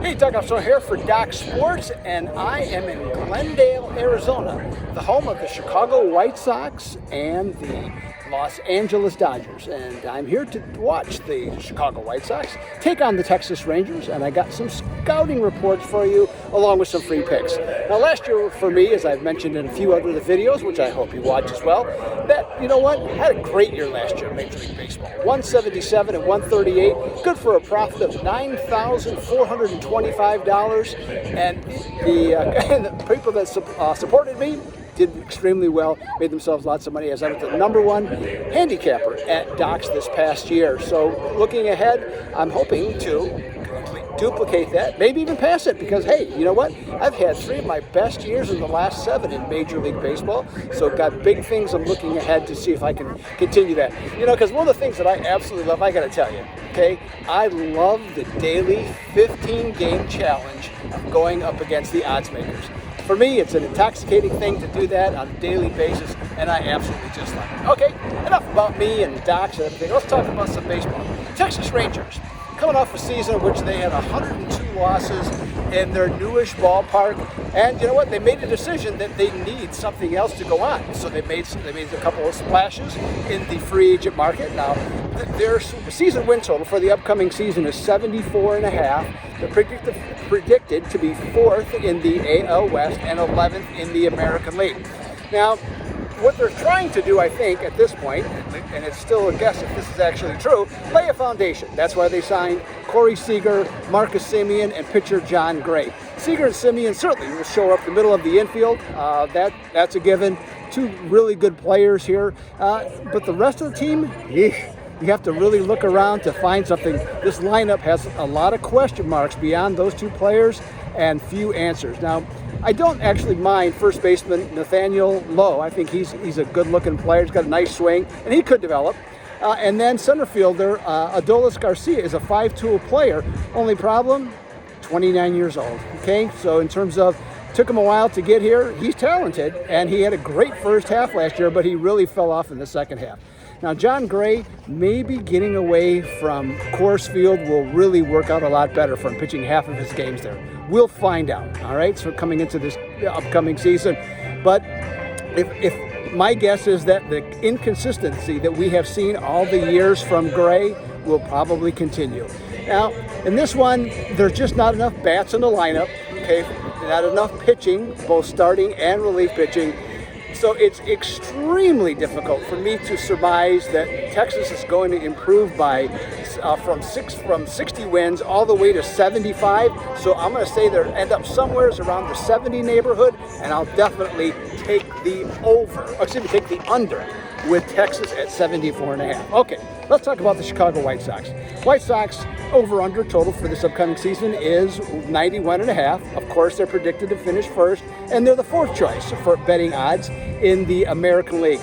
Hey, Doug Upstone here for Doc Sports, and I am in Glendale, Arizona, the home of the Chicago White Sox and the Los Angeles Dodgers. And I'm here to watch the Chicago White Sox take on the Texas Rangers, and I got some scouting reports for you along with some free picks. Now, last year for me, as I've mentioned in a few other videos, which I hope you watch as well, that, you know what, had a great year last year in Major League Baseball. 177 and 138, good for a profit of $9,425, and the people that supported me did extremely well, made themselves lots of money, as I was the #1 handicapper at Docs this past year. So looking ahead, I'm hoping to duplicate that, maybe even pass it, because hey, you know what? I've had 3 of my best years in the last 7 in Major League Baseball, so got big things I'm looking ahead to see if I can continue that. You know, because one of the things that I absolutely love, I got to tell you, okay, I love the daily 15-game challenge of going up against the odds makers. For me, it's an intoxicating thing to do that on a daily basis, and I absolutely just love it. Okay, enough about me and Docs and everything. Let's talk about some baseball. Texas Rangers, coming off a season in which they had 102 losses in their newish ballpark, and you know what? They made a decision that they need something else to go on. So they made a couple of splashes in the free agent market. Now, their season win total for the upcoming season is 74.5. They're predicted to be 4th in the AL West and 11th in the American League. Now, what they're trying to do, I think, at this point, and it's still a guess if this is actually true, lay a foundation. That's why they signed Corey Seager, Marcus Semien, and pitcher John Gray. Seager and Semien certainly will show up the middle of the infield. That's a given. 2 really good players here. But the rest of the team, you have to really look around to find something. This lineup has a lot of question marks beyond those 2 players and few answers. Now, I don't actually mind first baseman Nathaniel Lowe. I think he's a good-looking player. He's got a nice swing, and he could develop. And then center fielder Adolis Garcia is a 5-tool player. Only problem, 29 years old. Okay, so in terms of took him a while to get here, he's talented, and he had a great first half last year, but he really fell off in the second half. Now, John Gray, maybe getting away from Coors Field will really work out a lot better for him, pitching half of his games there. We'll find out, all right, so coming into this upcoming season. But if my guess is that the inconsistency that we have seen all the years from Gray will probably continue. Now, in this one, there's just not enough bats in the lineup, okay, not enough pitching, both starting and relief pitching. So it's extremely difficult for me to surmise that Texas is going to improve by from 60 wins all the way to 75. So I'm going to say they'll end up somewhere around the 70 neighborhood, and I'll definitely take the take the under with Texas at 74.5. Okay, let's talk about the Chicago White Sox. White Sox over-under total for this upcoming season is 91.5. Of course, they're predicted to finish first, and they're the 4th choice for betting odds in the American League.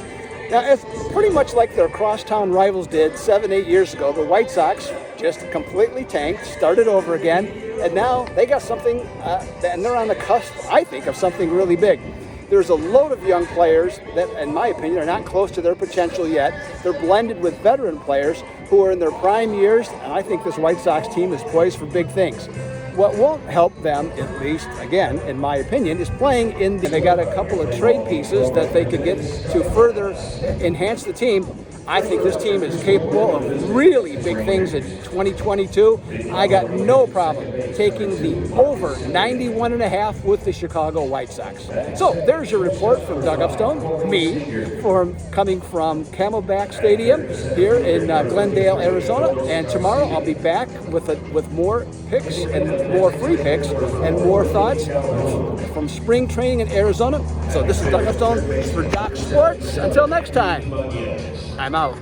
Now, it's pretty much like their crosstown rivals did 7-8 years ago. The White Sox just completely tanked, started over again, and now they got something, and they're on the cusp, I think, of something really big. There's a load of young players that, in my opinion, are not close to their potential yet. They're blended with veteran players who are in their prime years, and I think this White Sox team is poised for big things. What won't help them, at least, again, in my opinion, is playing in they got a couple of trade pieces that they could get to further enhance the team. I think this team is capable of really big things in 2022. I got no problem taking the over 91.5 with the Chicago White Sox. So there's your report from Doug Upstone, coming from Camelback Stadium here in Glendale, Arizona. And tomorrow I'll be back with more picks and more free picks and more thoughts from spring training in Arizona. So this is Doug Upstone for Doc Sports. Until next time, I'm out.